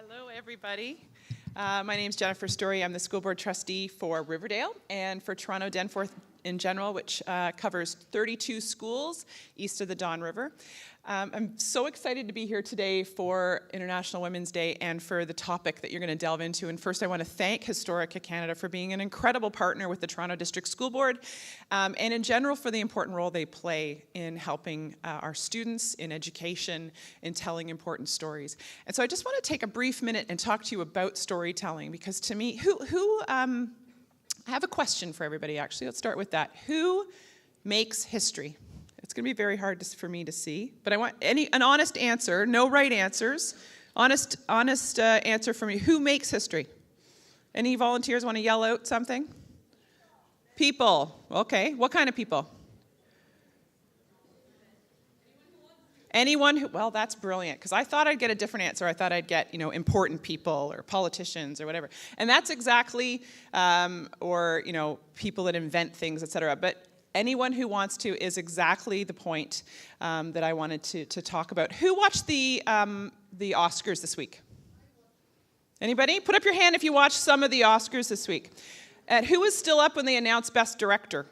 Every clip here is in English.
Hello, everybody. My name is Jennifer Story. I'm the school board trustee for Riverdale and for Toronto Danforth in general, which covers 32 schools east of the Don River. I'm so excited to be here today for International Women's Day and for the topic that you're going to delve into. And first, I want to thank Historica Canada for being an incredible partner with the Toronto District School Board and in general for the important role they play in helping our students in education, in telling important stories. And so I just want to take a brief minute and talk to you about storytelling, because to me, I have a question for everybody, actually. Let's start with that. Who makes history? It's going to be very hard for me to see, but I want an honest answer, no right answers. Honest answer from you. Who makes history? Any volunteers want to yell out something? People. Okay. What kind of people? Anyone who, well, that's brilliant, because I thought I'd get a different answer. I thought I'd get, important people or politicians or whatever. And that's exactly, people that invent things, et cetera. But anyone who wants to is exactly the point that I wanted to talk about. Who watched the Oscars this week? Anybody? Put up your hand if you watched some of the Oscars this week. And who was still up when they announced Best Director?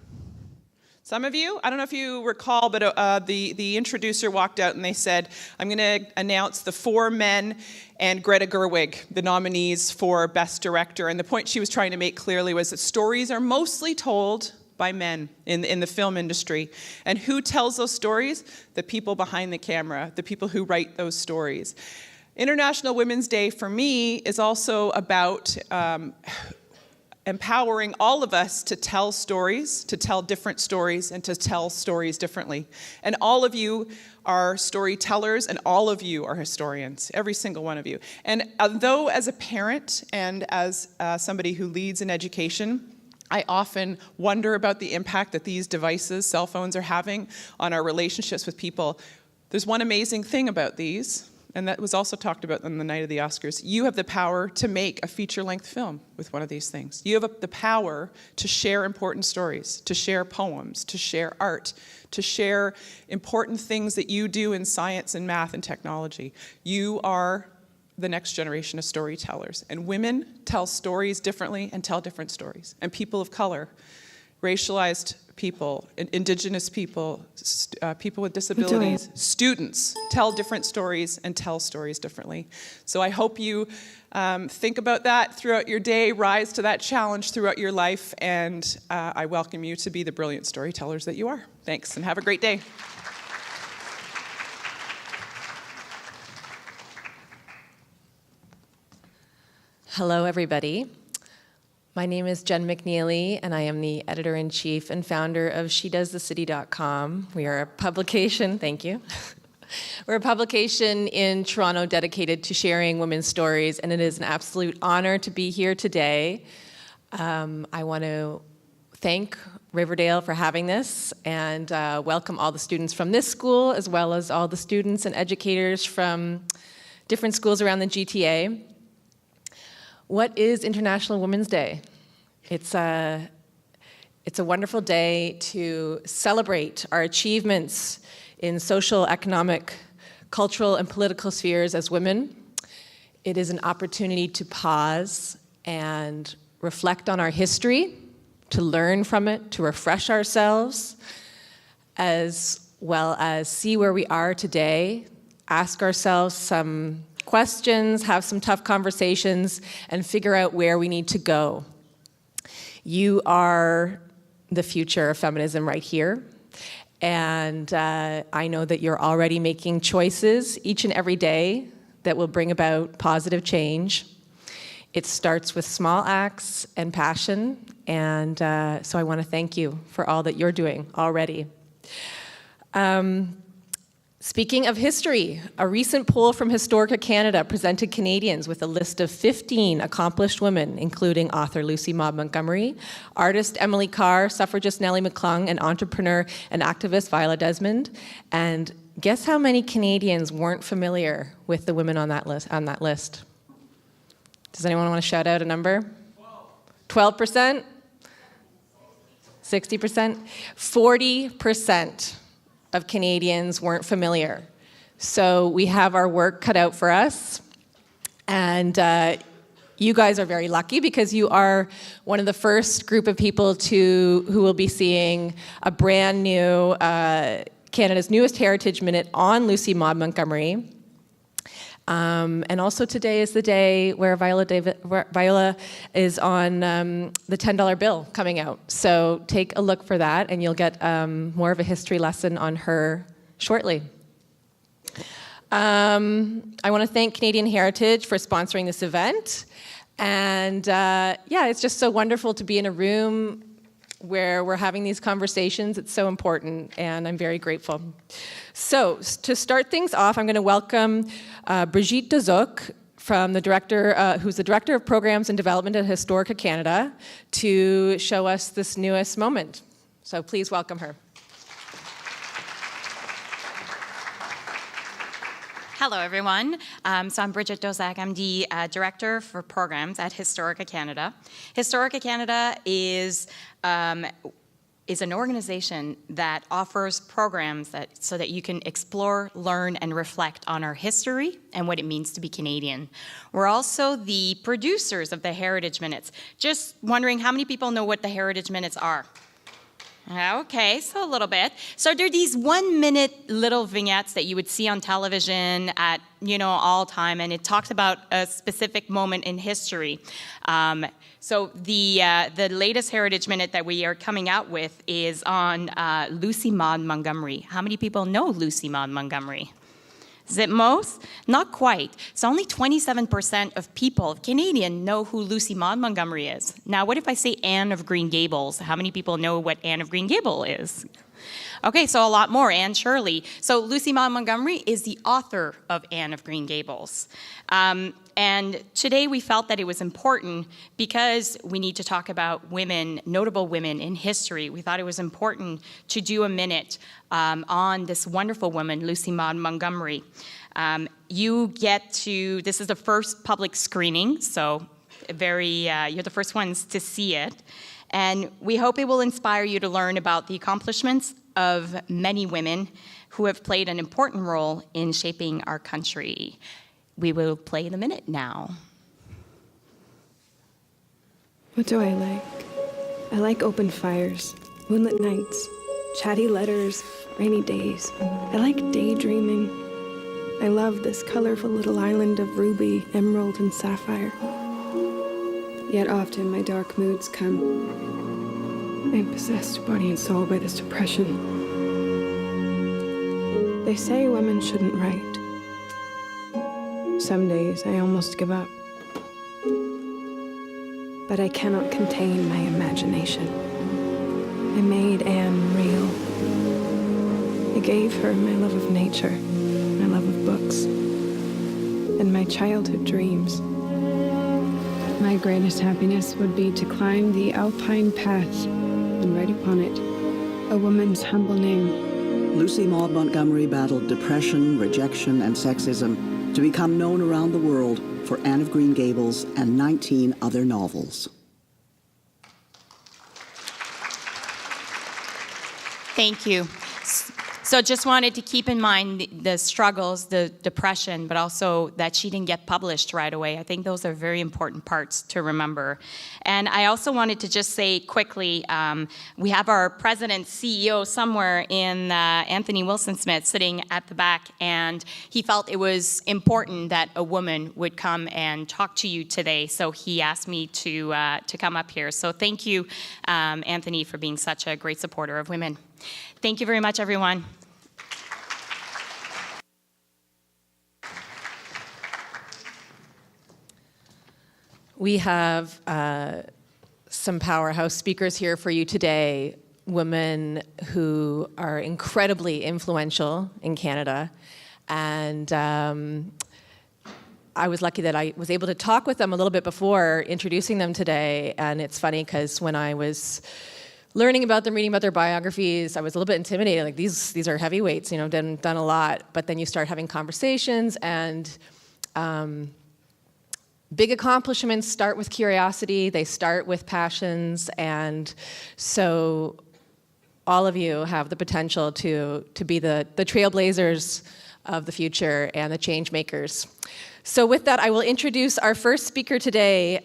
Some of you? I don't know if you recall, but the introducer walked out and they said, I'm going to announce the 4 men and Greta Gerwig, the nominees for Best Director. And the point she was trying to make clearly was that stories are mostly told by men in the film industry. And who tells those stories? The people behind the camera, the people who write those stories. International Women's Day for me is also about empowering all of us to tell stories, to tell different stories, and to tell stories differently. And all of you are storytellers, and all of you are historians, every single one of you. And although as a parent and as somebody who leads in education, I often wonder about the impact that these devices, cell phones, are having on our relationships with people. There's one amazing thing about these, and that was also talked about on the night of the Oscars. You have the power to make a feature-length film with one of these things. You have the power to share important stories, to share poems, to share art, to share important things that you do in science and math and technology. You are the next generation of storytellers. And women tell stories differently and tell different stories. And people of color, racialized people, indigenous people, people with disabilities, students tell different stories and tell stories differently. So I hope you think about that throughout your day, rise to that challenge throughout your life, and I welcome you to be the brilliant storytellers that you are. Thanks, and have a great day. Hello, everybody. My name is Jen McNeely, and I am the editor-in-chief and founder of SheDoesTheCity.com. We are a publication, thank you. We're a publication in Toronto dedicated to sharing women's stories, and it is an absolute honor to be here today. I want to thank Riverdale for having this, and welcome all the students from this school, as well as all the students and educators from different schools around the GTA. What is International Women's Day? It's a wonderful day to celebrate our achievements in social, economic, cultural, and political spheres as women. It is an opportunity to pause and reflect on our history, to learn from it, to refresh ourselves, as well as see where we are today, ask ourselves some questions, have some tough conversations, and figure out where we need to go. You are the future of feminism right here. And I know that you're already making choices each and every day that will bring about positive change. It starts with small acts and passion. And so I want to thank you for all that you're doing already. Speaking of history, a recent poll from Historica Canada presented Canadians with a list of 15 accomplished women, including author Lucy Maud Montgomery, artist Emily Carr, suffragist Nellie McClung, and entrepreneur and activist Viola Desmond. And guess how many Canadians weren't familiar with the women on that list? Does anyone want to shout out a number? 12%? 60%? 40% of Canadians weren't familiar. So we have our work cut out for us. And you guys are very lucky because you are one of the first group of people who will be seeing a brand new Canada's newest Heritage Minute on Lucy Maud Montgomery. And also today is the day where Viola is on the $10 bill coming out. So take a look for that, and you'll get more of a history lesson on her shortly. I want to thank Canadian Heritage for sponsoring this event. And yeah, it's just so wonderful to be in a room where we're having these conversations. It's so important, and I'm very grateful. So to start things off, I'm going to welcome Brigitte Dezook, from the director, who's the Director of Programs and Development at Historica Canada, to show us this newest moment. So please welcome her. Hello, everyone. So I'm Brigitte Dezook. I'm the Director for Programs at Historica Canada. Historica Canada is an organization that offers programs so that you can explore, learn, and reflect on our history and what it means to be Canadian. We're also the producers of the Heritage Minutes. Just wondering how many people know what the Heritage Minutes are? Okay, so a little bit. So they're these 1-minute little vignettes that you would see on television at, all time, and it talks about a specific moment in history. So the latest Heritage Minute that we are coming out with is on Lucy Maud Montgomery. How many people know Lucy Maud Montgomery? Is it most? Not quite. So only 27% of people, Canadian, know who Lucy Maud Montgomery is. Now, what if I say Anne of Green Gables? How many people know what Anne of Green Gables is? Okay, so a lot more, Anne Shirley. So Lucy Maud Montgomery is the author of Anne of Green Gables. And today we felt that it was important because we need to talk about women, notable women in history. We thought it was important to do a minute on this wonderful woman, Lucy Maud Montgomery. This is the first public screening, so you're the first ones to see it. And we hope it will inspire you to learn about the accomplishments of many women who have played an important role in shaping our country. We will play the minute now. What do I like? I like open fires, moonlit nights, chatty letters, rainy days. I like daydreaming. I love this colorful little island of ruby, emerald, and sapphire. Yet often my dark moods come. I am possessed body and soul by this depression. They say women shouldn't write. Some days I almost give up. But I cannot contain my imagination. I made Anne real. I gave her my love of nature, my love of books, and my childhood dreams. My greatest happiness would be to climb the alpine path and write upon it a woman's humble name. Lucy Maud Montgomery battled depression, rejection, and sexism to become known around the world for Anne of Green Gables and 19 other novels. Thank you. So just wanted to keep in mind the struggles, the depression, but also that she didn't get published right away. I think those are very important parts to remember. And I also wanted to just say quickly, we have our president, CEO somewhere in Anthony Wilson-Smith sitting at the back, and he felt it was important that a woman would come and talk to you today. So he asked me to come up here. So thank you, Anthony, for being such a great supporter of women. Thank you very much, everyone. We have some powerhouse speakers here for you today, women who are incredibly influential in Canada. And I was lucky that I was able to talk with them a little bit before introducing them today. And it's funny because when I was learning about them, reading about their biographies, I was a little bit intimidated. Like, these are heavyweights, done a lot. But then you start having conversations, and big accomplishments start with curiosity. They start with passions. And so all of you have the potential to be the trailblazers of the future and the change makers. So with that, I will introduce our first speaker today,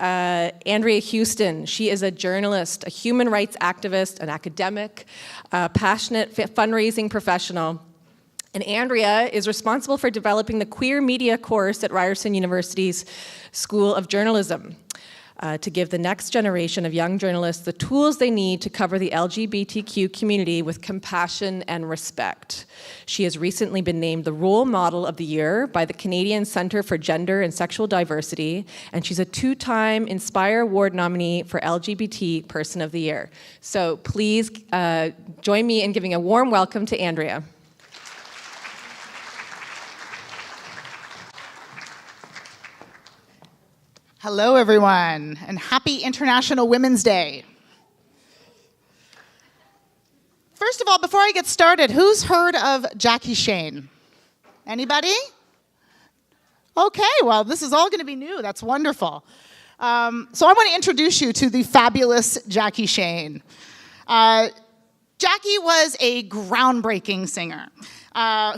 Andrea Houston. She is a journalist, a human rights activist, an academic, a passionate fundraising professional. And Andrea is responsible for developing the queer media course at Ryerson University's School of Journalism to give the next generation of young journalists the tools they need to cover the LGBTQ community with compassion and respect. She has recently been named the Role Model of the Year by the Canadian Centre for Gender and Sexual Diversity, and she's a 2-time Inspire Award nominee for LGBT Person of the Year. So please join me in giving a warm welcome to Andrea. Hello, everyone, and happy International Women's Day. First of all, before I get started, who's heard of Jackie Shane? Anybody? Okay, well, this is all going to be new. That's wonderful. So I want to introduce you to the fabulous Jackie Shane. Jackie was a groundbreaking singer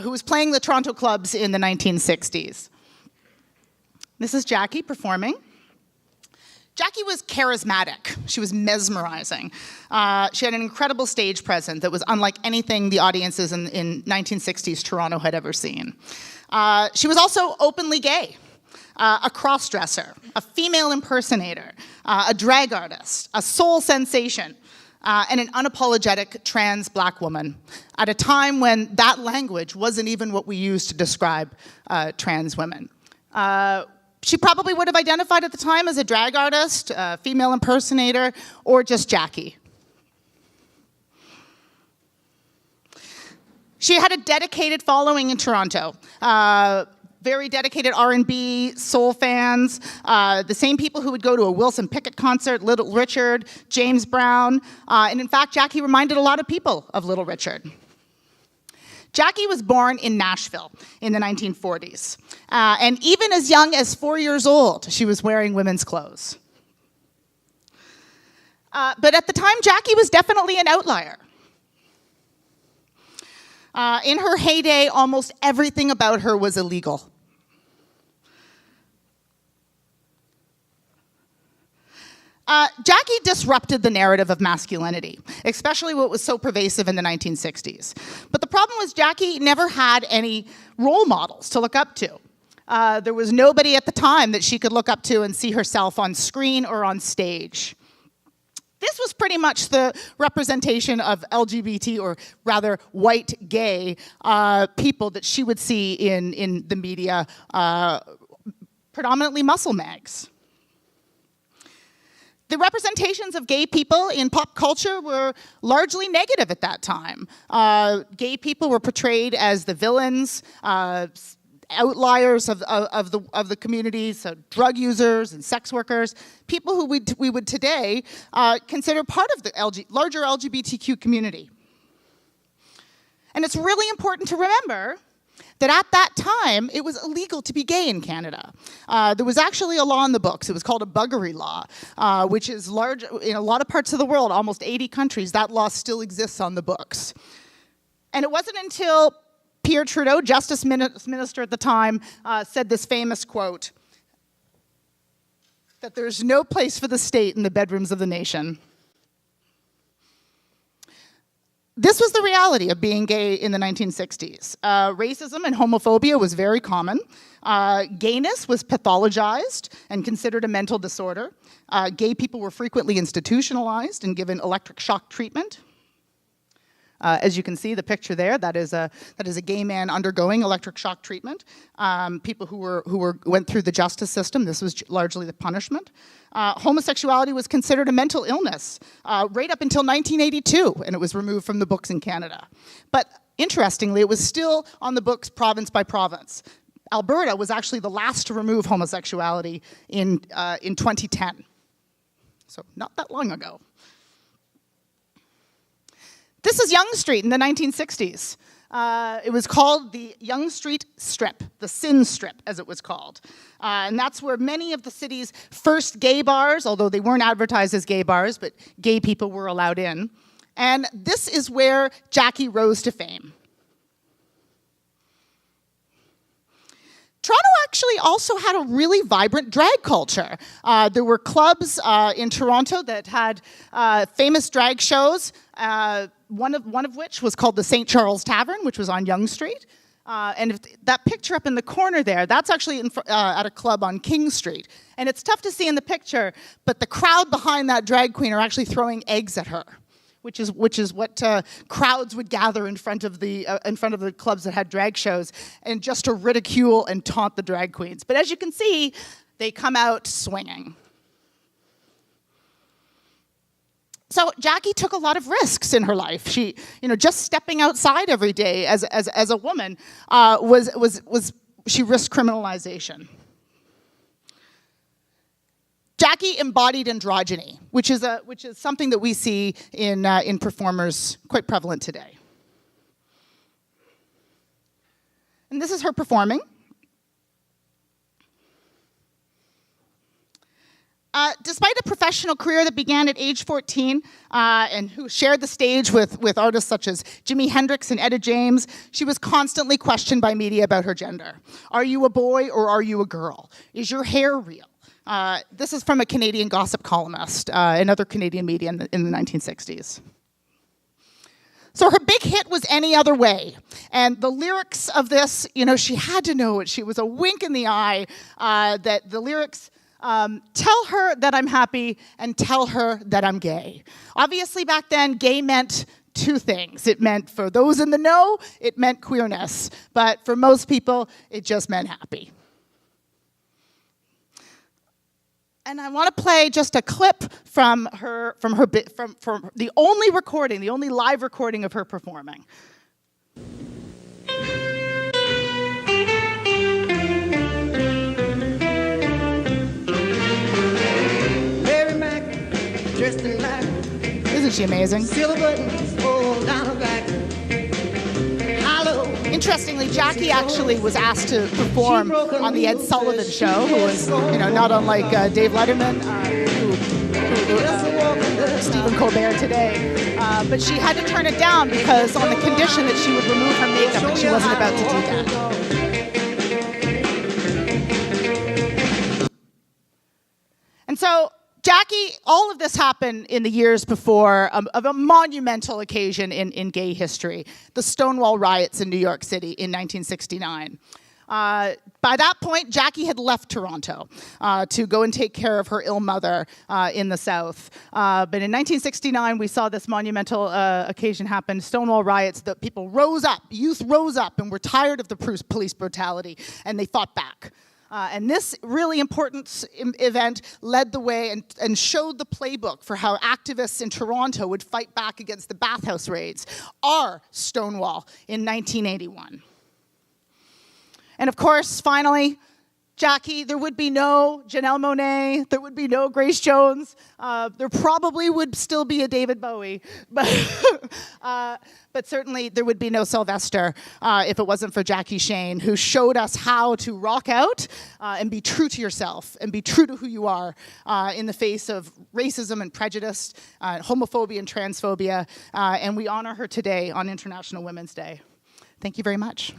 who was playing the Toronto clubs in the 1960s. This is Jackie performing. Jackie was charismatic. She was mesmerizing. She had an incredible stage presence that was unlike anything the audiences in 1960s Toronto had ever seen. She was also openly gay, a cross-dresser, a female impersonator, a drag artist, a soul sensation, and an unapologetic trans black woman at a time when that language wasn't even what we use to describe trans women. She probably would have identified at the time as a drag artist, a female impersonator, or just Jackie. She had a dedicated following in Toronto. Very dedicated R&B, soul fans, the same people who would go to a Wilson Pickett concert, Little Richard, James Brown, and in fact, Jackie reminded a lot of people of Little Richard. Jackie was born in Nashville in the 1940s, and even as young as 4 years old, she was wearing women's clothes. But at the time, Jackie was definitely an outlier. In her heyday, almost everything about her was illegal. Jackie disrupted the narrative of masculinity, especially what was so pervasive in the 1960s. But the problem was Jackie never had any role models to look up to. There was nobody at the time that she could look up to and see herself on screen or on stage. This was pretty much the representation of LGBT, or rather white gay people that she would see in the media, predominantly muscle mags. The representations of gay people in pop culture were largely negative at that time. Gay people were portrayed as the villains, outliers of the community, so drug users and sex workers, people who we would today consider part of the larger LGBTQ community. And it's really important to remember that at that time, it was illegal to be gay in Canada. There was actually a law in the books. It was called a buggery law, which is large in a lot of parts of the world, almost 80 countries. That law still exists on the books. And it wasn't until Pierre Trudeau, Justice Minister at the time, said this famous quote, that there's no place for the state in the bedrooms of the nation. This was the reality of being gay in the 1960s. Racism and homophobia was very common. Gayness was pathologized and considered a mental disorder. Gay people were frequently institutionalized and given electric shock treatment. As you can see, the picture there, that is a gay man undergoing electric shock treatment. People who went through the justice system, this was largely the punishment. Homosexuality was considered a mental illness right up until 1982, and it was removed from the books in Canada. But interestingly, it was still on the books province by province. Alberta was actually the last to remove homosexuality in 2010, so not that long ago. This is Yonge Street in the 1960s. It was called the Yonge Street Strip, the Sin Strip, as it was called. And that's where many of the city's first gay bars, although they weren't advertised as gay bars, but gay people were allowed in. And this is where Jackie rose to fame. actually also had a really vibrant drag culture. There were clubs in Toronto that had famous drag shows, one of which was called the St. Charles Tavern, which was on Yonge Street. And if that picture up in the corner there, that's actually at a club on King Street. And it's tough to see in the picture, but the crowd behind that drag queen are actually throwing eggs at her, which is what crowds would gather in front of the clubs that had drag shows, and just to ridicule and taunt the drag queens. But as you can see, they come out swinging. So Jackie took a lot of risks in her life. She, just stepping outside every day as a woman she risked criminalization. Jackie embodied androgyny, which is something that we see in performers quite prevalent today. And this is her performing. Despite a professional career that began at age 14 and who shared the stage with artists such as Jimi Hendrix and Etta James, she was constantly questioned by media about her gender. Are you a boy or are you a girl? Is your hair real? This is from a Canadian gossip columnist, another Canadian media in the 1960s. So her big hit was Any Other Way. And the lyrics of this, she had to know it. She was a wink in the eye that the lyrics... tell her that I'm happy and tell her that I'm gay. Obviously, back then, gay meant two things. It meant, for those in the know, it meant queerness. But for most people, it just meant happy. And I want to play just a clip from the only live recording of her performing. Isn't she amazing? Interestingly, Jackie actually was asked to perform on the Ed Sullivan Show, who was, not unlike Dave Letterman, Stephen Colbert today. But she had to turn it down because on the condition that she would remove her makeup, and she wasn't about to do that. And so Jackie, all of this happened in the years before of a monumental occasion in gay history, the Stonewall riots in New York City in 1969. By that point, Jackie had left Toronto to go and take care of her ill mother in the South. But in 1969, we saw this monumental occasion happen, Stonewall riots. The people rose up, youth rose up, and were tired of the police brutality, and they fought back. And this really important event led the way and showed the playbook for how activists in Toronto would fight back against the bathhouse raids, our Stonewall, in 1981. And of course, finally, Jackie, there would be no Janelle Monáe, there would be no Grace Jones, there probably would still be a David Bowie, but certainly there would be no Sylvester if it wasn't for Jackie Shane, who showed us how to rock out and be true to yourself and be true to who you are in the face of racism and prejudice, homophobia and transphobia, and we honor her today on International Women's Day. Thank you very much.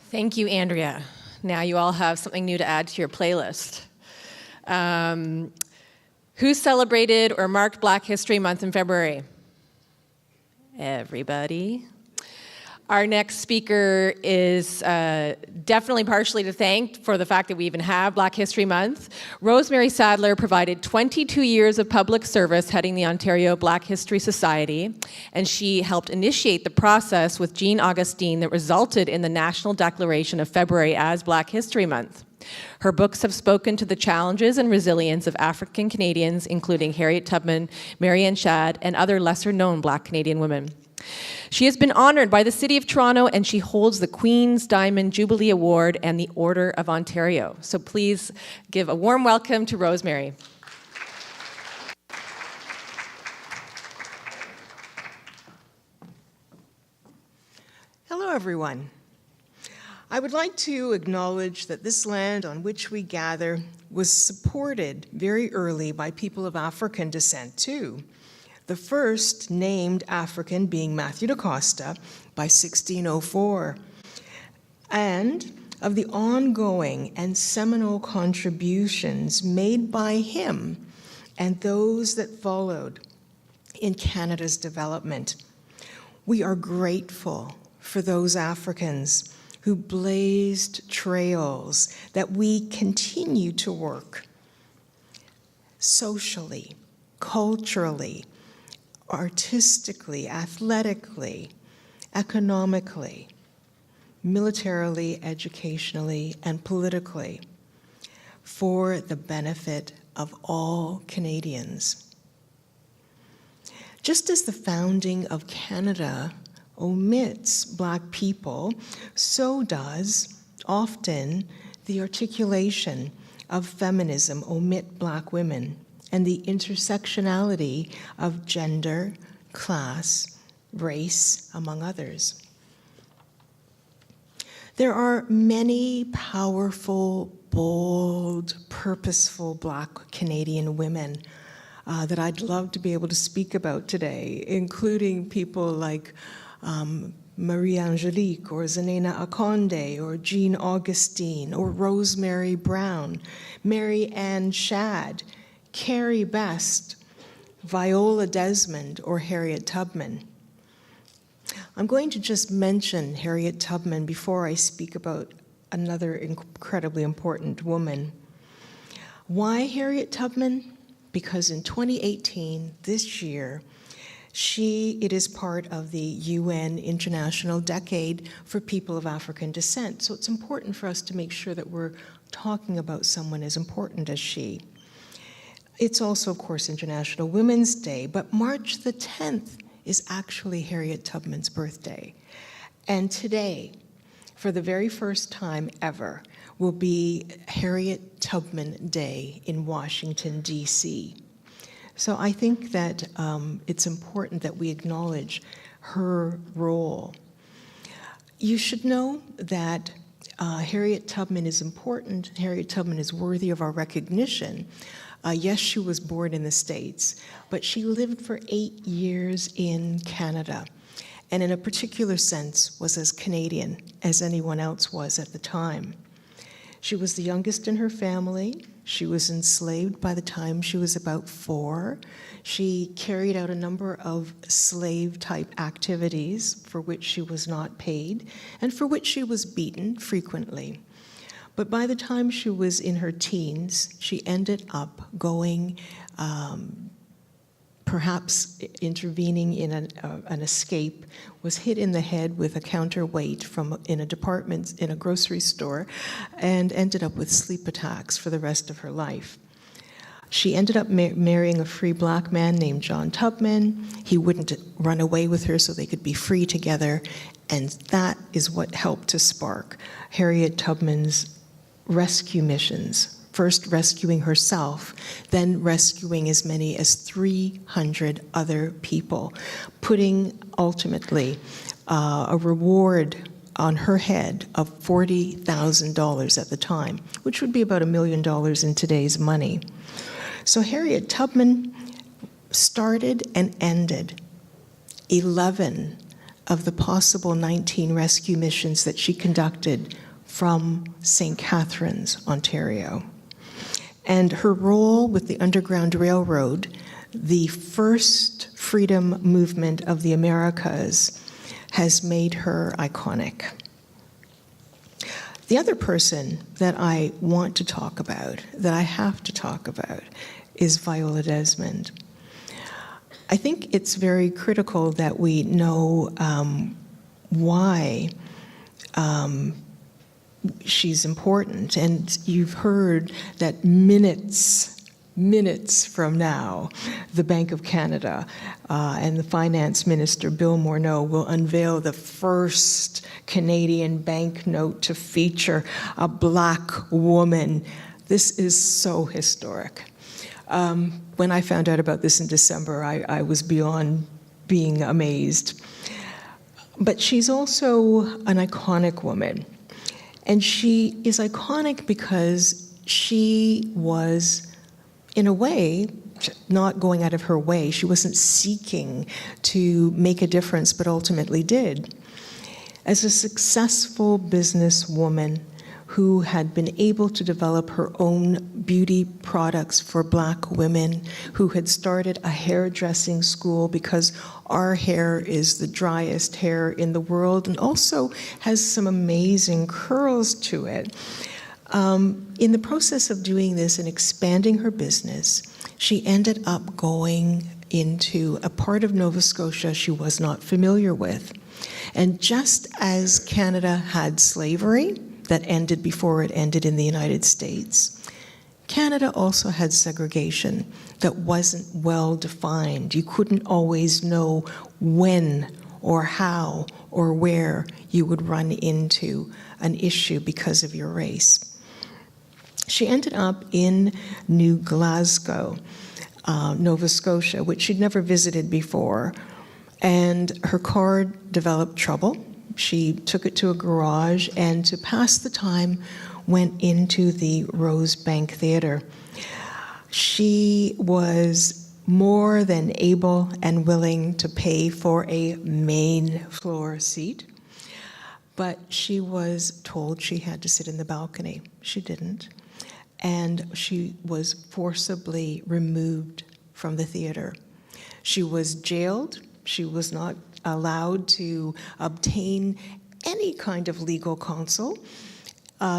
Thank you, Andrea. Now you all have something new to add to your playlist. Who celebrated or marked Black History Month in February? Everybody. Our next speaker is definitely partially to thank for the fact that we even have Black History Month. Rosemary Sadlier provided 22 years of public service heading the Ontario Black History Society, and she helped initiate the process with Jean Augustine that resulted in the National Declaration of February as Black History Month. Her books have spoken to the challenges and resilience of African Canadians, including Harriet Tubman, Marianne Shadd, and other lesser-known Black Canadian women. She has been honored by the City of Toronto, and she holds the Queen's Diamond Jubilee Award and the Order of Ontario. So please give a warm welcome to Rosemary. Hello, everyone. I would like to acknowledge that this land on which we gather was supported very early by people of African descent, too. the first named African being Matthew da Costa by 1604, and of the ongoing and seminal contributions made by him and those that followed in Canada's development. We are grateful for those Africans who blazed trails that we continue to work socially, culturally, artistically, athletically, economically, militarily, educationally, and politically for the benefit of all Canadians. Just as the founding of Canada omits Black people, so does often the articulation of feminism omit Black women and the intersectionality of gender, class, race, among others. There are many powerful, bold, purposeful Black Canadian women that I'd love to be able to speak about today, including people like Marie Angelique or Zanena Akonde or Jean Augustine or Rosemary Brown, Mary Ann Shadd, Carrie Best, Viola Desmond, or Harriet Tubman. I'm going to just mention Harriet Tubman before I speak about another incredibly important woman. Why Harriet Tubman? Because in 2018, this year, it is part of the UN International Decade for People of African Descent. So it's important for us to make sure that we're talking about someone as important as she. It's also, of course, International Women's Day, but March the 10th is actually Harriet Tubman's birthday. And today, for the very first time ever, will be Harriet Tubman Day in Washington, D.C. So I think that it's important that we acknowledge her role. You should know that Harriet Tubman is important. Harriet Tubman is worthy of our recognition. Yes, she was born in the States, but she lived for 8 years in Canada, and in a particular sense was as Canadian as anyone else was at the time. She was the youngest in her family. She was enslaved by the time she was about 4. She carried out a number of slave-type activities for which she was not paid and for which she was beaten frequently. But by the time she was in her teens, she ended up going, perhaps intervening in an escape, was hit in the head with a counterweight in a grocery store, and ended up with sleep attacks for the rest of her life. She ended up marrying a free Black man named John Tubman. He wouldn't run away with her so they could be free together, and that is what helped to spark Harriet Tubman's rescue missions, first rescuing herself, then rescuing as many as 300 other people, putting ultimately a reward on her head of $40,000 at the time, which would be about $1 million in today's money. So Harriet Tubman started and ended 11 of the possible 19 rescue missions that she conducted from St. Catharines, Ontario. And her role with the Underground Railroad, the first freedom movement of the Americas, has made her iconic. The other person that I want to talk about, that I have to talk about, is Viola Desmond. I think it's very critical that we know why she's important. And you've heard that minutes from now, the Bank of Canada and the Finance Minister, Bill Morneau, will unveil the first Canadian banknote to feature a Black woman. This is so historic. When I found out about this in December, I was beyond being amazed. But she's also an iconic woman. And she is iconic because she was, in a way, not going out of her way. She wasn't seeking to make a difference, but ultimately did. As a successful businesswoman who had been able to develop her own beauty products for Black women, who had started a hairdressing school because our hair is the driest hair in the world and also has some amazing curls to it. In the process of doing this and expanding her business, she ended up going into a part of Nova Scotia she was not familiar with. And just as Canada had slavery that ended before it ended in the United States, Canada also had segregation that wasn't well defined. You couldn't always know when or how or where you would run into an issue because of your race. She ended up in New Glasgow, Nova Scotia, which she'd never visited before, and her car developed trouble. She took it to a garage and to pass the time went into the Rosebank Theatre. She was more than able and willing to pay for a main floor seat, but she was told she had to sit in the balcony. She didn't, and she was forcibly removed from the theatre. She was jailed. She was not allowed to obtain any kind of legal counsel.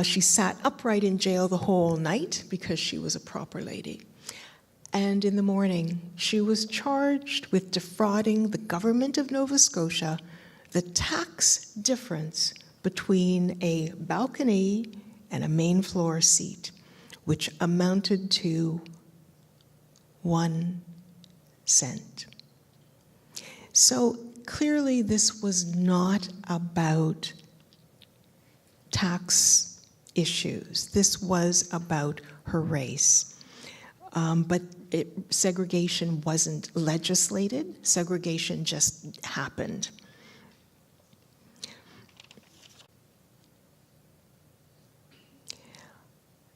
She sat upright in jail the whole night because she was a proper lady. And in the morning, she was charged with defrauding the government of Nova Scotia the tax difference between a balcony and a main floor seat, which amounted to 1 cent. So clearly this was not about tax issues. This was about her race. But segregation wasn't legislated. Segregation just happened.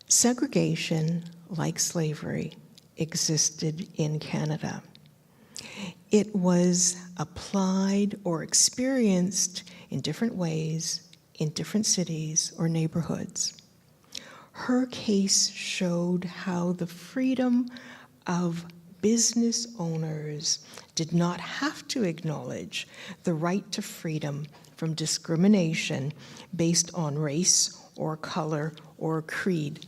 Segregation, like slavery, existed in Canada. It was applied or experienced in different ways in different cities or neighborhoods. Her case showed how the freedom of business owners did not have to acknowledge the right to freedom from discrimination based on race or color or creed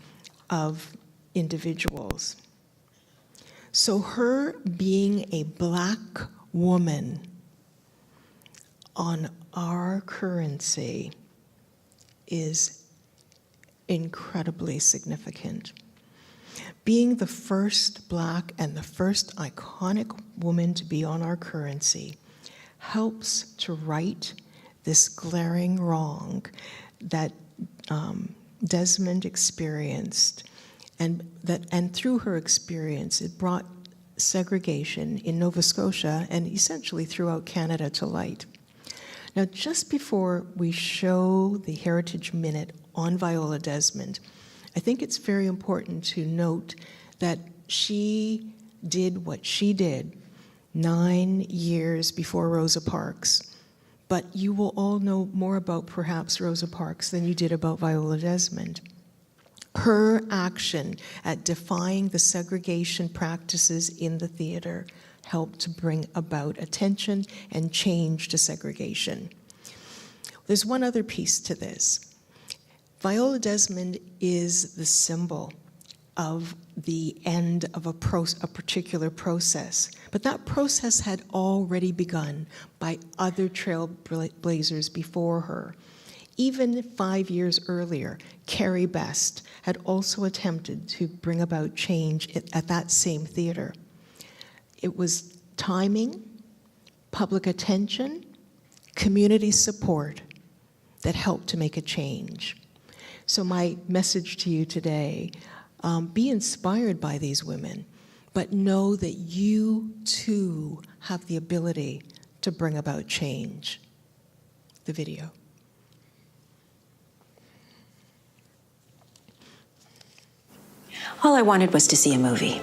of individuals. So her being a Black woman on our currency is incredibly significant. Being the first Black and the first iconic woman to be on our currency helps to right this glaring wrong that Desmond experienced, and through her experience, it brought segregation in Nova Scotia and essentially throughout Canada to light. Now, just before we show the Heritage Minute on Viola Desmond, I think it's very important to note that she did what she did 9 years before Rosa Parks. But you will all know more about perhaps Rosa Parks than you did about Viola Desmond. Her action at defying the segregation practices in the theater helped to bring about attention and change to segregation. There's one other piece to this. Viola Desmond is the symbol of the end of a particular process, but that process had already begun by other trailblazers before her. Even 5 years earlier, Carrie Best had also attempted to bring about change at that same theater. It was timing, public attention, community support that helped to make a change. So my message to you today, be inspired by these women, but know that you too have the ability to bring about change. The video. All I wanted was to see a movie.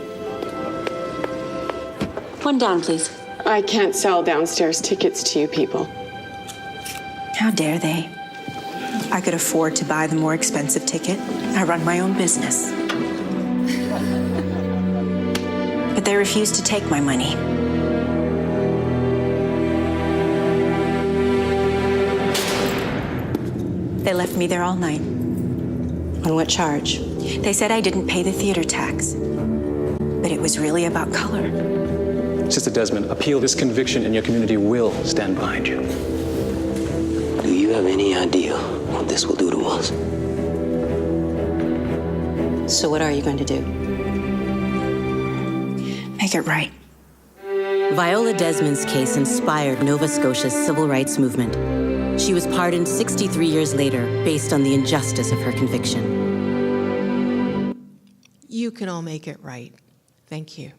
One down, please. I can't sell downstairs tickets to you people. How dare they? I could afford to buy the more expensive ticket. I run my own business. But they refuse to take my money. They left me there all night. On what charge? They said I didn't pay the theater tax. But it was really about color. Sister Desmond, appeal this conviction and your community will stand behind you. Do you have any idea what this will do to us? So what are you going to do? Make it right. Viola Desmond's case inspired Nova Scotia's civil rights movement. She was pardoned 63 years later based on the injustice of her conviction. You can all make it right. Thank you.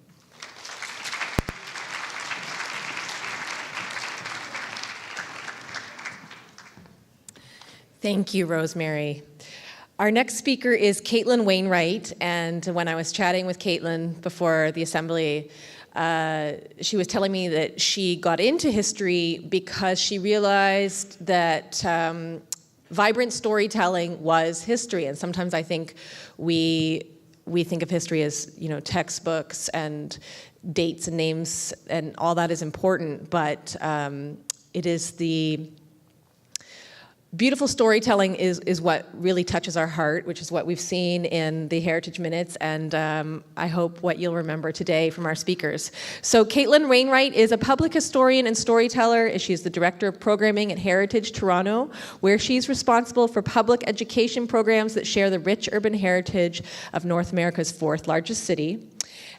Thank you, Rosemary. Our next speaker is Kaitlin Wainwright, and when I was chatting with Kaitlin before the assembly, she was telling me that she got into history because she realized that vibrant storytelling was history. And sometimes I think we think of history as, textbooks and dates and names, and all that is important, but it is the beautiful storytelling is what really touches our heart, which is what we've seen in the Heritage Minutes, and I hope what you'll remember today from our speakers. So Kaitlin Wainwright is a public historian and storyteller. She's the Director of Programming at Heritage Toronto, where she's responsible for public education programs that share the rich urban heritage of North America's fourth largest city.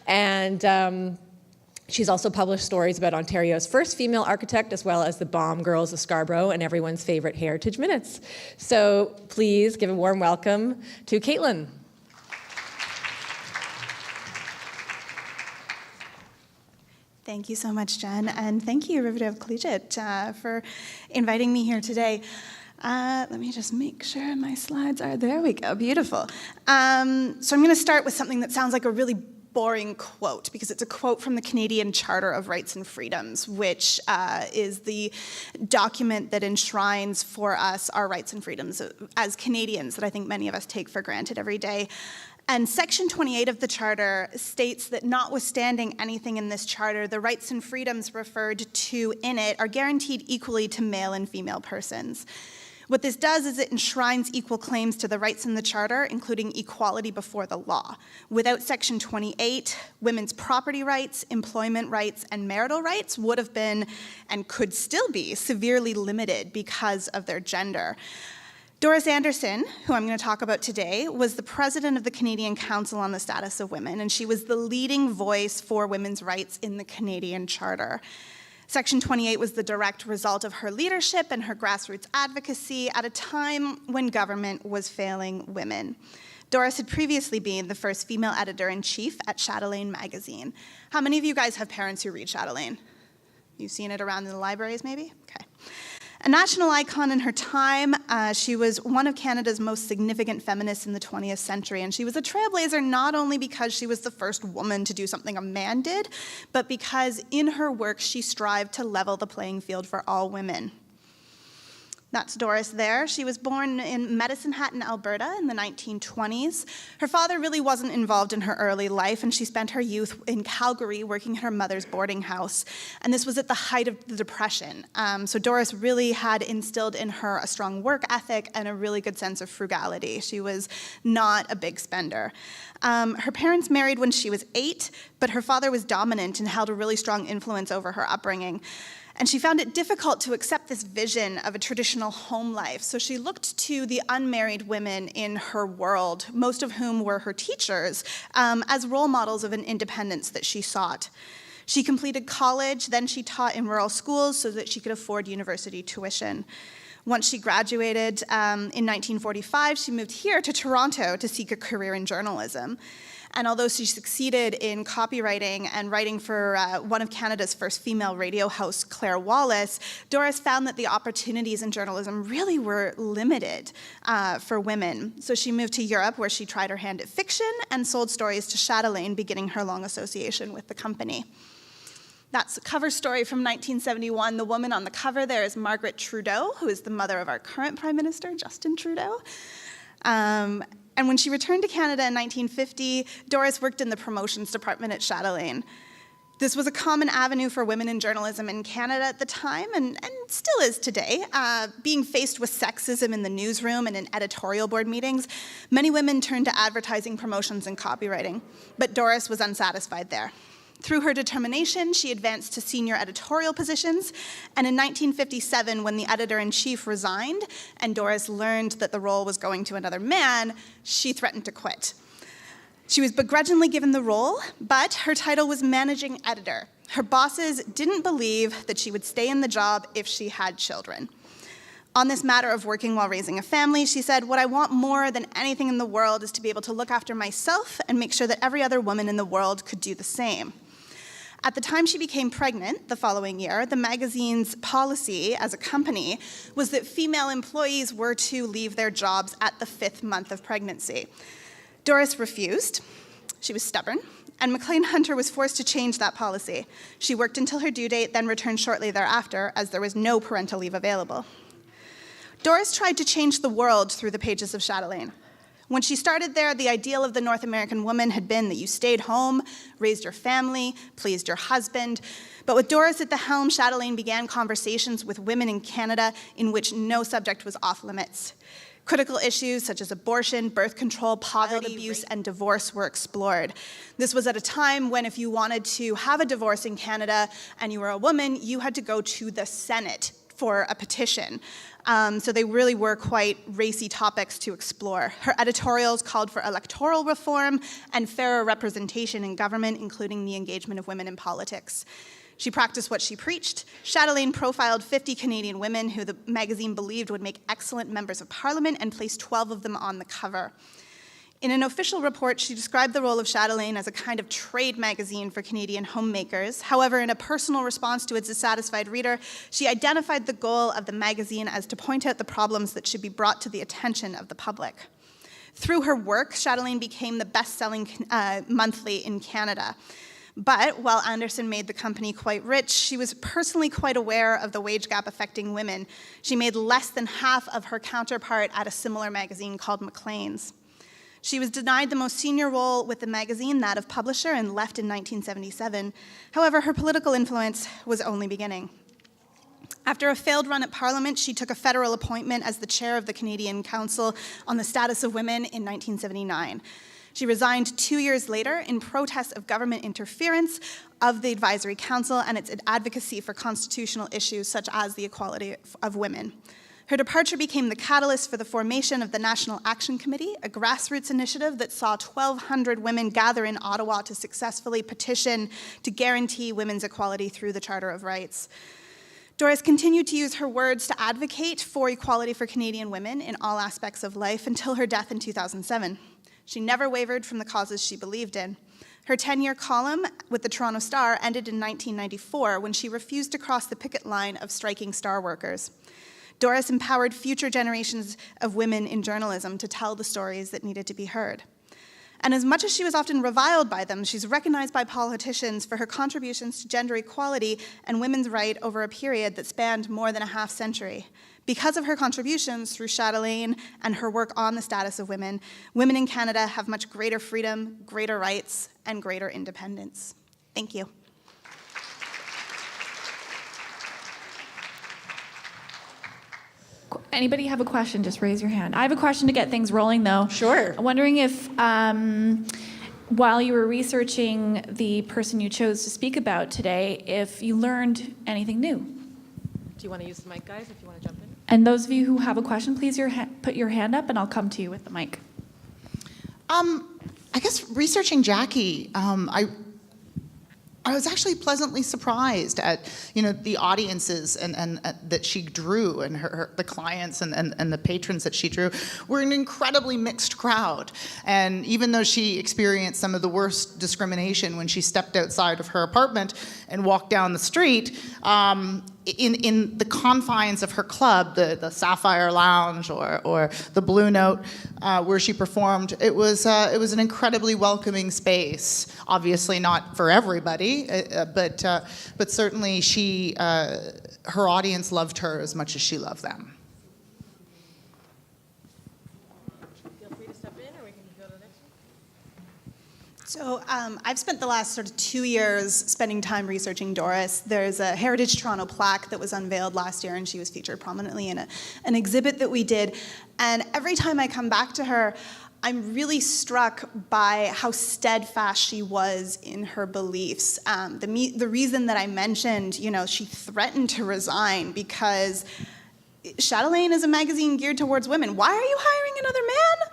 And she's also published stories about Ontario's first female architect, as well as the Bomb Girls of Scarborough and everyone's favorite Heritage Minutes. So please give a warm welcome to Kaitlin. Thank you so much, Jen, and thank you, Riverdale Collegiate, for inviting me here today. Let me just make sure my slides are, there we go, beautiful. So I'm gonna start with something that sounds like a really boring quote, because it's a quote from the Canadian Charter of Rights and Freedoms, which is the document that enshrines for us our rights and freedoms as Canadians that I think many of us take for granted every day. And Section 28 of the Charter states that notwithstanding anything in this Charter, the rights and freedoms referred to in it are guaranteed equally to male and female persons. What this does is it enshrines equal claims to the rights in the Charter, including equality before the law. Without Section 28, women's property rights, employment rights, and marital rights would have been, and could still be, severely limited because of their gender. Doris Anderson, who I'm going to talk about today, was the president of the Canadian Council on the Status of Women, and she was the leading voice for women's rights in the Canadian Charter. Section 28 was the direct result of her leadership and her grassroots advocacy at a time when government was failing women. Doris had previously been the first female editor-in-chief at Chatelaine magazine. How many of you guys have parents who read Chatelaine? You've seen it around in the libraries, maybe? Okay. A national icon in her time, she was one of Canada's most significant feminists in the 20th century, and she was a trailblazer not only because she was the first woman to do something a man did, but because in her work she strived to level the playing field for all women. That's Doris there. She was born in Medicine Hat in Alberta in the 1920s. Her father really wasn't involved in her early life, and she spent her youth in Calgary working at her mother's boarding house. And this was at the height of the Depression. So Doris really had instilled in her a strong work ethic and a really good sense of frugality. She was not a big spender. Her parents married when she was 8, but her father was dominant and held a really strong influence over her upbringing. And she found it difficult to accept this vision of a traditional home life. So she looked to the unmarried women in her world, most of whom were her teachers, as role models of an independence that she sought. She completed college, then she taught in rural schools so that she could afford university tuition. Once she graduated in 1945, she moved here to Toronto to seek a career in journalism. And although she succeeded in copywriting and writing for one of Canada's first female radio hosts, Claire Wallace, Doris found that the opportunities in journalism really were limited for women. So she moved to Europe, where she tried her hand at fiction and sold stories to Chatelaine, beginning her long association with the company. That's a cover story from 1971. The woman on the cover there is Margaret Trudeau, who is the mother of our current Prime Minister, Justin Trudeau. And when she returned to Canada in 1950, Doris worked in the promotions department at Chatelaine. This was a common avenue for women in journalism in Canada at the time, and still is today. Being faced with sexism in the newsroom and in editorial board meetings, many women turned to advertising, promotions, and copywriting. But Doris was unsatisfied there. Through her determination, she advanced to senior editorial positions, and in 1957, when the editor-in-chief resigned and Doris learned that the role was going to another man, she threatened to quit. She was begrudgingly given the role, but her title was managing editor. Her bosses didn't believe that she would stay in the job if she had children. On this matter of working while raising a family, she said, "What I want more than anything in the world is to be able to look after myself and make sure that every other woman in the world could do the same." At the time she became pregnant, the following year, the magazine's policy as a company was that female employees were to leave their jobs at the 5th month of pregnancy. Doris refused. She was stubborn, and McLean Hunter was forced to change that policy. She worked until her due date, then returned shortly thereafter, as there was no parental leave available. Doris tried to change the world through the pages of Chatelaine. When she started there, the ideal of the North American woman had been that you stayed home, raised your family, pleased your husband. But with Doris at the helm, Chatelaine began conversations with women in Canada in which no subject was off limits. Critical issues such as abortion, birth control, poverty, abuse, and divorce were explored. This was at a time when if you wanted to have a divorce in Canada and you were a woman, you had to go to the Senate for a petition. So they really were quite racy topics to explore. Her editorials called for electoral reform and fairer representation in government, including the engagement of women in politics. She practiced what she preached. Chatelaine profiled 50 Canadian women who the magazine believed would make excellent members of parliament and placed 12 of them on the cover. In an official report, she described the role of Chatelaine as a kind of trade magazine for Canadian homemakers. However, in a personal response to its dissatisfied reader, she identified the goal of the magazine as to point out the problems that should be brought to the attention of the public. Through her work, Chatelaine became the best-selling monthly in Canada. But while Anderson made the company quite rich, she was personally quite aware of the wage gap affecting women. She made less than half of her counterpart at a similar magazine called Maclean's. She was denied the most senior role with the magazine, that of publisher, and left in 1977. However, her political influence was only beginning. After a failed run at Parliament, she took a federal appointment as the chair of the Canadian Council on the Status of Women in 1979. She resigned 2 years later in protest of government interference of the Advisory Council and its advocacy for constitutional issues such as the equality of women. Her departure became the catalyst for the formation of the National Action Committee, a grassroots initiative that saw 1,200 women gather in Ottawa to successfully petition to guarantee women's equality through the Charter of Rights. Doris continued to use her words to advocate for equality for Canadian women in all aspects of life until her death in 2007. She never wavered from the causes she believed in. Her 10-year column with the Toronto Star ended in 1994 when she refused to cross the picket line of striking star workers. Doris empowered future generations of women in journalism to tell the stories that needed to be heard. And as much as she was often reviled by them, she's recognized by politicians for her contributions to gender equality and women's rights over a period that spanned more than a half century. Because of her contributions through Chatelaine and her work on the status of women, women in Canada have much greater freedom, greater rights, and greater independence. Thank you. Anybody have a question? Just raise your hand. I have a question to get things rolling, though. Sure. I'm wondering if, while you were researching the person you chose to speak about today, if you learned anything new. Do you want to use the mic, guys, if you want to jump in? And those of you who have a question, please put your hand up, and I'll come to you with the mic. I guess researching Jackie, I was actually pleasantly surprised at the audiences and that she drew, and the clients and the patrons that she drew were an incredibly mixed crowd. And even though she experienced some of the worst discrimination when she stepped outside of her apartment and walked down the street, in the confines of her club, the Sapphire Lounge or the Blue Note, where she performed, it was an incredibly welcoming space. Obviously not for everybody, but certainly her audience loved her as much as she loved them. So I've spent the last sort of 2 years spending time researching Doris. There's a Heritage Toronto plaque that was unveiled last year, and she was featured prominently in an exhibit that we did. And every time I come back to her, I'm really struck by how steadfast she was in her beliefs. The reason that I mentioned, she threatened to resign because Chatelaine is a magazine geared towards women. Why are you hiring another man?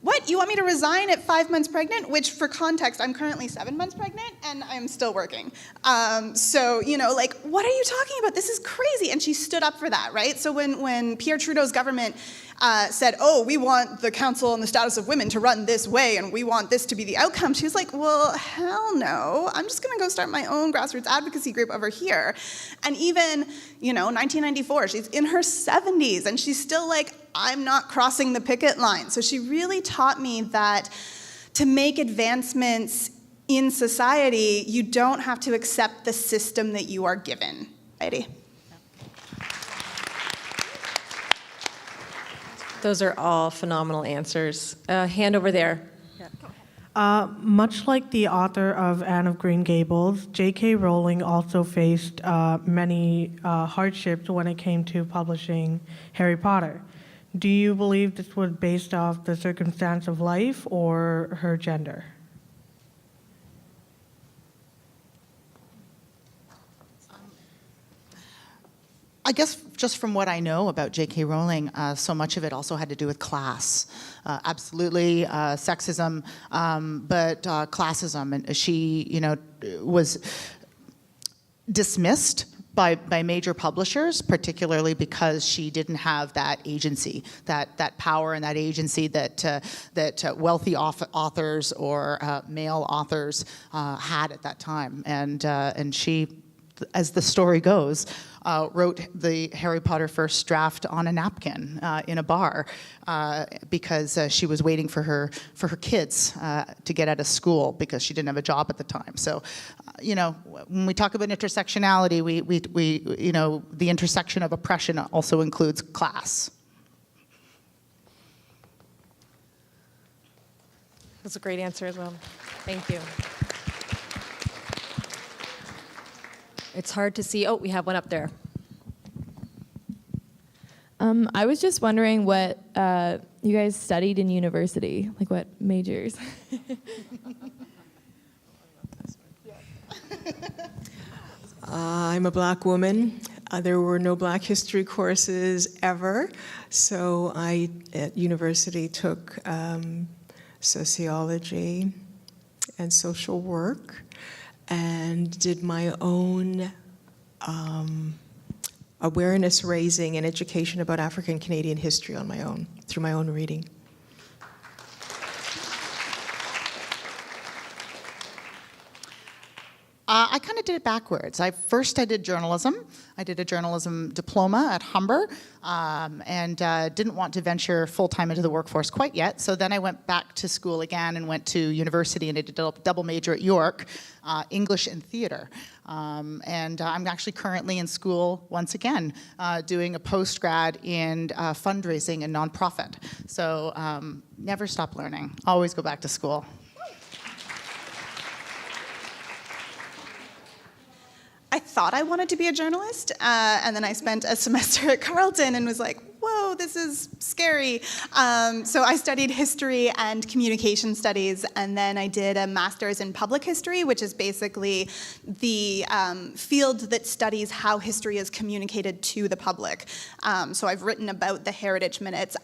What, you want me to resign at 5 months pregnant? Which, for context, I'm currently 7 months pregnant and I'm still working. So, what are you talking about? This is crazy. And she stood up for that, right? So when Pierre Trudeau's government said, oh, we want the Council on the Status of Women to run this way and we want this to be the outcome, she was like, well, hell no. I'm just gonna go start my own grassroots advocacy group over here. And even, 1994, she's in her 70s and she's still like, I'm not crossing the picket line. So she really taught me that to make advancements in society, you don't have to accept the system that you are given. Heidi? Those are all phenomenal answers. Hand over there. Much like the author of Anne of Green Gables, J.K. Rowling also faced many hardships when it came to publishing Harry Potter. Do you believe this was based off the circumstance of life or her gender? I guess just from what I know about J.K. Rowling, so much of it also had to do with class. Absolutely sexism, but classism. And she, was dismissed by major publishers, particularly because she didn't have that agency, that power and that agency that wealthy authors or male authors had at that time. And she, as the story goes, wrote the Harry Potter first draft on a napkin in a bar because she was waiting for her kids to get out of school because she didn't have a job at the time. So, when we talk about intersectionality, we the intersection of oppression also includes class. That's a great answer as well. Thank you. It's hard to see. Oh, we have one up there. I was just wondering what you guys studied in university, like what majors? I'm a Black woman. There were no Black history courses ever, so I, at university, took sociology and social work and did my own awareness raising and education about African Canadian history on my own, through my own reading. I kind of did it backwards. First I did journalism. I did a journalism diploma at Humber and didn't want to venture full-time into the workforce quite yet. So then I went back to school again and went to university and I did a double major at York, English and theater. And I'm actually currently in school once again doing a post-grad in fundraising and nonprofit. So never stop learning. Always go back to school. I thought I wanted to be a journalist, and then I spent a semester at Carleton and was like, whoa, this is scary. So I studied history and communication studies, and then I did a master's in public history, which is basically the field that studies how history is communicated to the public. So I've written about the Heritage Minutes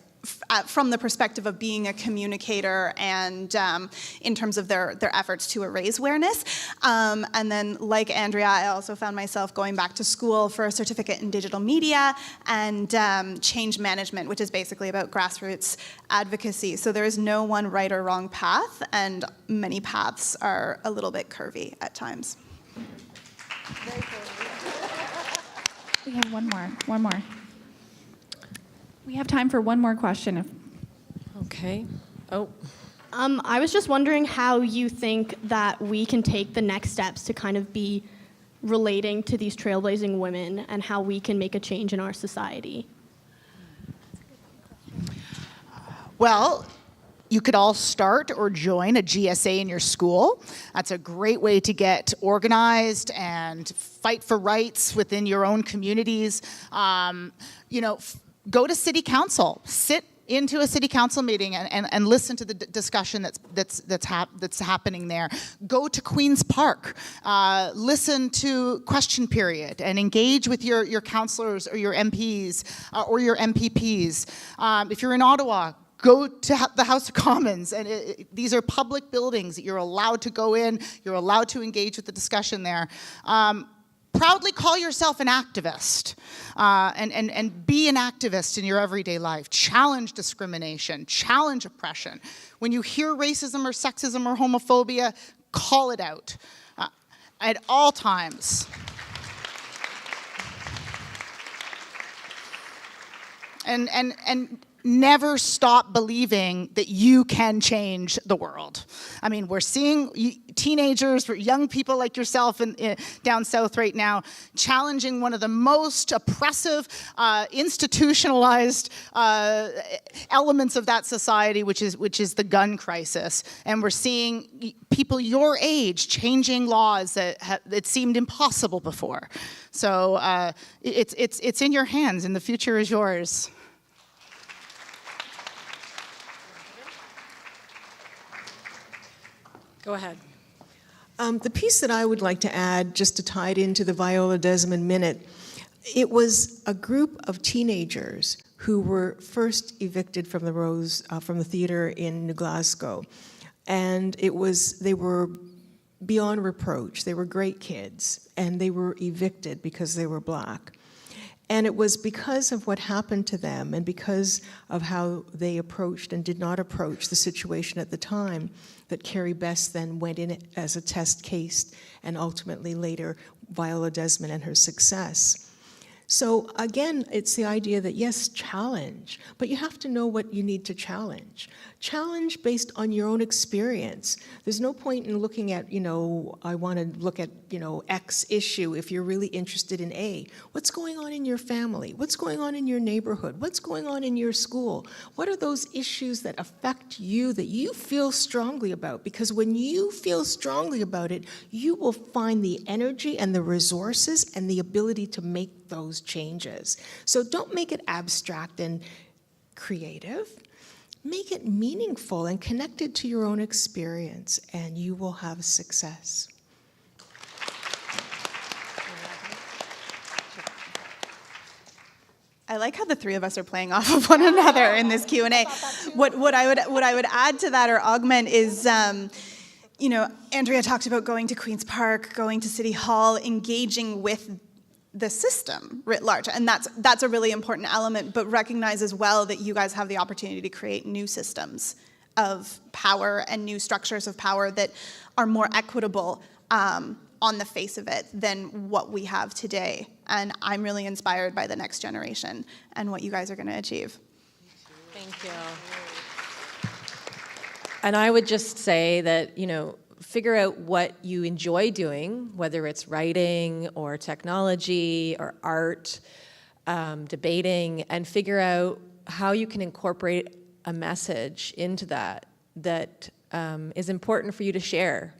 from the perspective of being a communicator and in terms of their efforts to raise awareness. And then, like Andrea, I also found myself going back to school for a certificate in digital media and change management, which is basically about grassroots advocacy. So there is no one right or wrong path, and many paths are a little bit curvy at times. We have one more. We have time for one more question. Okay. Oh. I was just wondering how you think that we can take the next steps to kind of be relating to these trailblazing women and how we can make a change in our society. Well, you could all start or join a GSA in your school. That's a great way to get organized and fight for rights within your own communities. Go to city council, sit into a city council meeting and listen to the discussion that's happening there. Go to Queen's Park, listen to question period, and engage with your councillors or your MPs or your MPPs. If you're in Ottawa, go to the House of Commons, and these are public buildings that you're allowed to go in, you're allowed to engage with the discussion there. Proudly call yourself an activist, and be an activist in your everyday life. Challenge discrimination, challenge oppression. When you hear racism or sexism or homophobia, call it out at all times. And never stop believing that you can change the world. I mean, we're seeing teenagers, young people like yourself down south right now, challenging one of the most oppressive, institutionalized elements of that society, which is the gun crisis. And we're seeing people your age changing laws that seemed impossible before. So it's in your hands, and the future is yours. Go ahead. The piece that I would like to add, just to tie it into the Viola Desmond Minute, it was a group of teenagers who were first evicted from the theater in New Glasgow, and they were beyond reproach. They were great kids, and they were evicted because they were Black. And it was because of what happened to them and because of how they approached and did not approach the situation at the time that Carrie Best then went in as a test case, and ultimately later Viola Desmond and her success. So again, it's the idea that yes, challenge, but you have to know what you need to challenge. Challenge based on your own experience. There's no point in looking at, I want to look at, X issue if you're really interested in A. What's going on in your family? What's going on in your neighborhood? What's going on in your school? What are those issues that affect you that you feel strongly about? Because when you feel strongly about it, you will find the energy and the resources and the ability to make those changes. So don't make it abstract and creative. Make it meaningful and connected to your own experience, and you will have success. I like how the three of us are playing off of one another in this Q&A. What I would add to that or augment is, Andrea talked about going to Queen's Park, going to City Hall, engaging with the system writ large, and that's a really important element, but recognize as well that you guys have the opportunity to create new systems of power and new structures of power that are more equitable on the face of it than what we have today. And I'm really inspired by the next generation and what you guys are going to achieve. Thank you. And I would just say that, figure out what you enjoy doing, whether it's writing or technology or art, debating, and figure out how you can incorporate a message into that is important for you to share.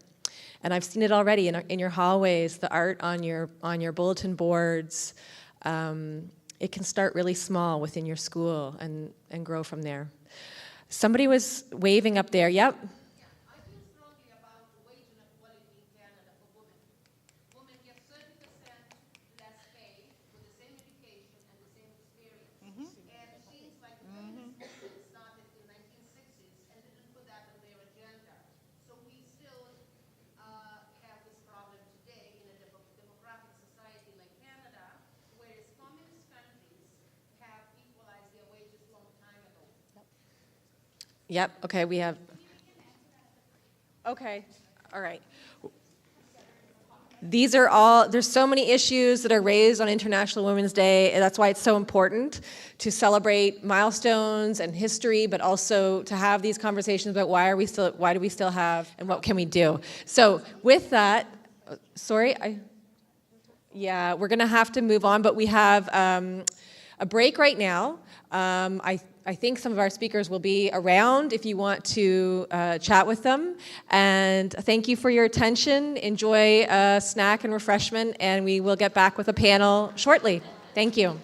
And I've seen it already in your hallways, the art on your bulletin boards. It can start really small within your school and grow from there. Somebody was waving up there. Yep. Yep, okay, we have. Okay, all right. There's so many issues that are raised on International Women's Day, and that's why it's so important to celebrate milestones and history, but also to have these conversations about why do we still have, and what can we do. So with that, we're gonna have to move on, but we have a break right now. I think some of our speakers will be around if you want to chat with them. And thank you for your attention. Enjoy a snack and refreshment, and we will get back with a panel shortly. Thank you.